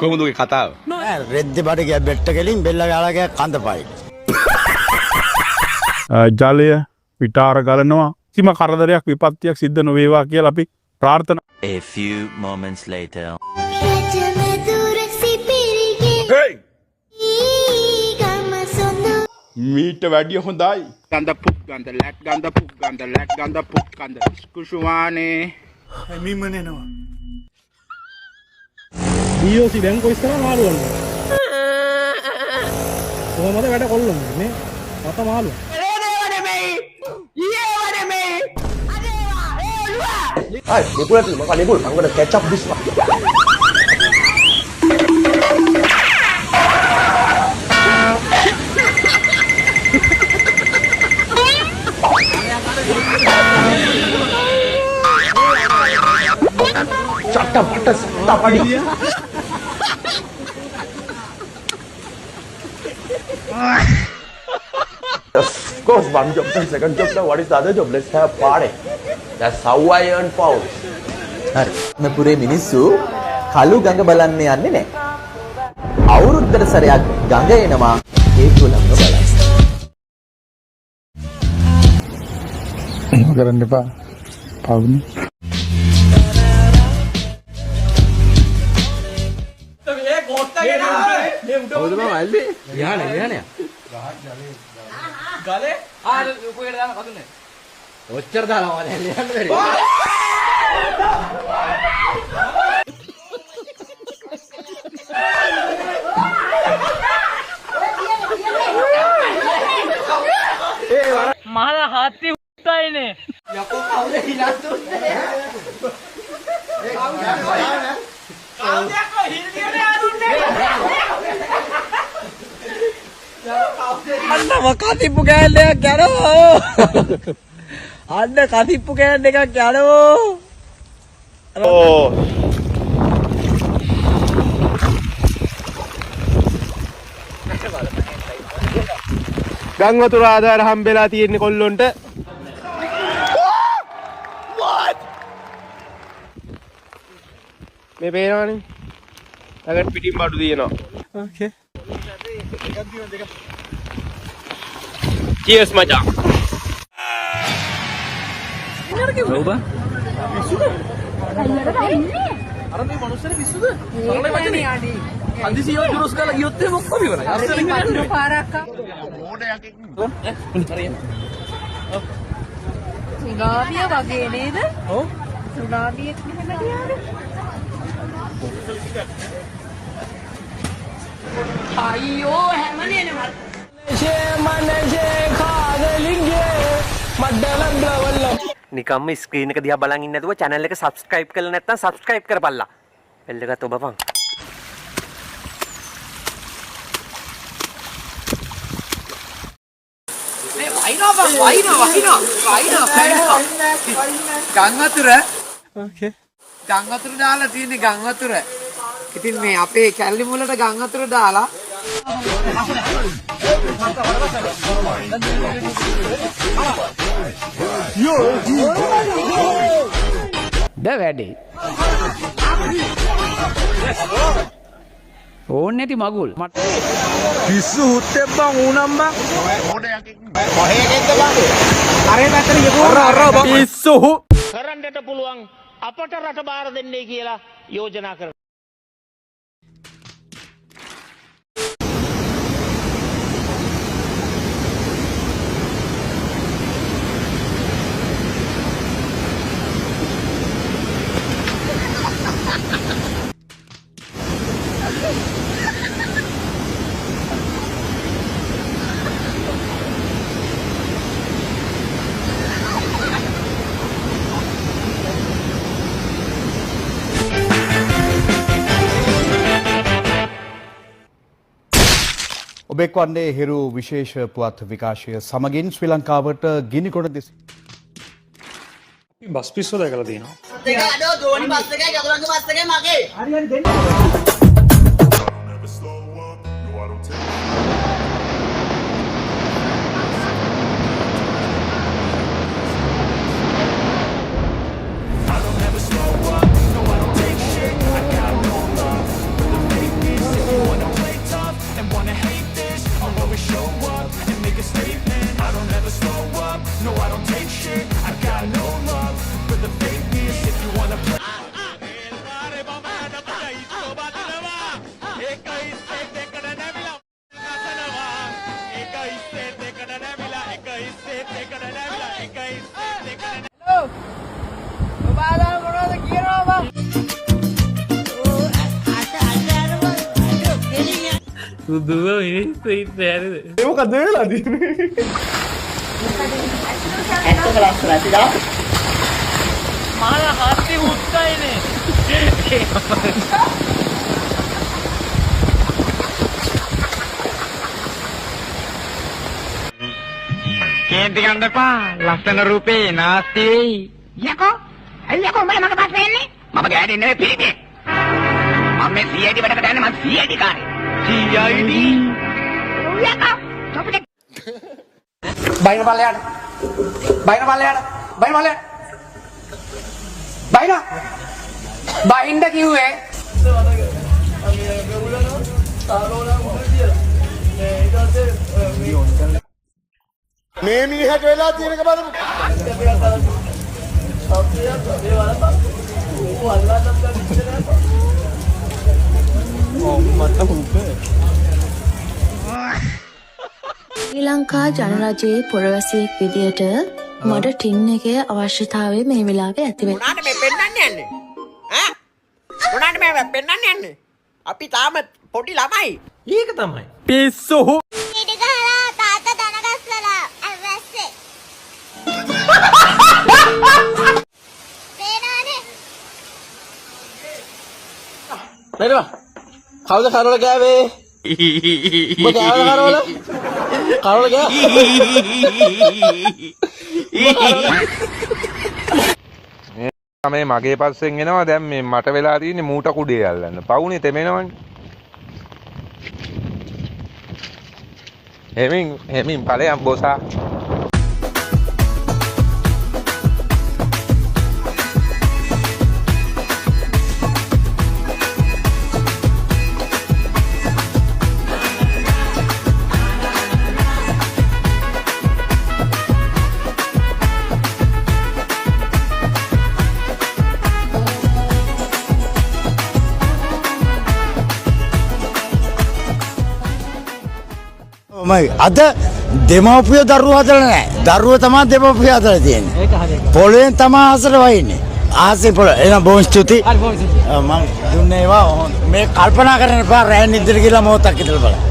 කොහොමද ඔය කතාව? නෑ රෙද්දේ බඩ ගියා බෙට්ට ගෙලින් බෙල්ල ගාලා ගියා කන්දපයි. ජලය පිටාර ගලනවා කිසිම කරදරයක් විපත්තියක් සිද්ධ නොවේවා කියලා අපි ප්‍රාර්ථනා. A few moments later. මීට වැඩිය හොඳයි. ගඳ පුක් ගඳ ලැට් ගඳ පුක් ගඳ ලැට් ගඳ පුක් ගඳ කුෂුවානේ හැමිමනෙනවා. DOC බැංකුව ඉස්සරහ මාළුවන්නේ. කොහමද වැඩ කොල්ලන්නේ මේ? මත මාළුව. Ay, Nipul lagi, makan Nipul. I'm gonna catch up this one. Chata pata sata padi. Of course, one job and second job. Now, what is the other job? Let's have a party. That's how I earn pounds. හරි. මේ පුරේ මිනිස්සු කළු ගඟ බලන්න යන්නේ නැහැ. අවුරුද්දට සැරයක් ගඟ එනවා ඒගොල්ලන්ව බලන්න. එහෙම කරන්න එපා. පවුනේ. ඔච්චර දාලා වල යන්න බැරි. මහලා හත්ති උත්තයිනේ. යකෝ කවුද හිලස් දුන්නේ? ඒ කවුද හිල් කියන්නේ ආදුන්නේ? අන්න වකතිප්පු කෑල්ලයක් යනවා. අන්න කතිප්පු කෑල්ල එකක් යනවා. ඕ ගං වතුර ආධාර හම්බෙලා තියෙන්නේ කොල්ලොන්ට. මේ පේනවනේ. ළඟට පිටින් බඩු දිනනවා. ඕකේ. Cheers මචං. රෝබා අර මේ මනුස්සනේ පිස්සුද? සරලයි වචනේ. අදිසියෝ දුරුස් කරලා ගියොත් එහෙම ඔක්කොම ඉවරයි. අස්සලින් යන්නේ. සුනාමිය වගේ නේද? ඔව්. සුනාමිය මෙහෙම ගියාද? අයියෝ හැමනේ නේ නිකම්ම ස්ක්‍රීන් එක දිහා බලන් ඉන්නේ නැතුව channel එක subscribe කරලා නැත්නම් subscribe කරපල්ලා. bell එකත් ඔබපන්. මේ වයින්නවා. ගං වතුර. ඕකේ. ගං වතුර දාලා තියෙන්නේ ගං වතුර. ඉතින් මේ අපේ කැලණි මුලට ගං වතුර දාලා වැඩේ ඕන්නේ නැති මගුල් මට පිස්සු හුත්තේ බං ඌනම් බං කොහේගෙන්ද බං? අරේ පැත්තට යකෝ අර පිස්සු කරන්නට පුළුවන් අපට රට බාර දෙන්නේ කියලා යෝජනා කරනවා. ඔබෙක් වන්නේ හිරු විශේෂ පුවත් විකාශය සමගින් ශ්‍රී ලංකාවට ගිනිගොඩ දෙස බස් පිස්සු දැකලා තියෙනවා. දෙක අඩෝ දෝනි බස් එකයි ගගලන්ගේ බස් එකයි මගේ. හරි දෙන්න. සුදුව මිනිස්සු ඉන්නේ හරිද? ඒ මොකද වෙලා තියෙන්නේ? මාලා හත්ති උත්තයිනේ. කේන්ති ගන්න එපා. ලස්සන රූපේ නාස්ති වෙයි. යකෝ. ඇයි යකෝ මම මගේ පස්සේ එන්නේ? මම ගෑනේ නෙවෙයි පිළිමේ. මම මේ CID වැඩකට යන්නේ මම CID කාරේ. CID. යකෝ. චොපිට. බයින පල්ලයට. බයින පල්ලයට. බයින පල්ලයට. බයින. බයින්ද කිව්වේ. මේ මිනිහට වෙලා තියෙන එක බලමු. ශ්‍රී ලංකා ජනරජයේ පුරවැසියෙක් විදියට මට ටින් එකේ අවශ්‍යතාවය මේ වෙලාවේ ඇති වෙනවා. මොනාට මේ පෙන්නන්න යන්නේ? ඈ? මොනාට මේ පෙන්නන්න යන්නේ? අපි තාම පොඩි ළමයි. ඒක තමයි. පිස්සු. ඉඩ ගහලා තාත්තා දනගස්සලා ඇවැස්සේ. පේනවනේ. නේද? කවුද කරවල ගෑවේ? ඔබ ගෑවල කරවල? කරවල ගෑ? මේ මගේ පස්සෙන් එනවා දැන් මේ මට වෙලා තියෙන්නේ මූට කුඩේ අල්ලන්න. පවුනේ තෙමෙනවනේ. හෙමින් ඵලයන් බොසා. අද දෙමව්පියෝ දරුවෝ හදලා නැහැ. දරුවෝ තමයි දෙමව්පියෝ හදලා තියෙන්නේ. ඒක හරියට. පොළෙන් තමයි අහසට වහින්නේ. අහසෙන් පොළ. එහෙනම් බොහොම ස්තුතියි. මම දුන්නේ ඒවා මේ කල්පනා කරන්න එපා රෑන් ඉදිරිය කියලා මොහොතක් ඉඳලා බලන්න.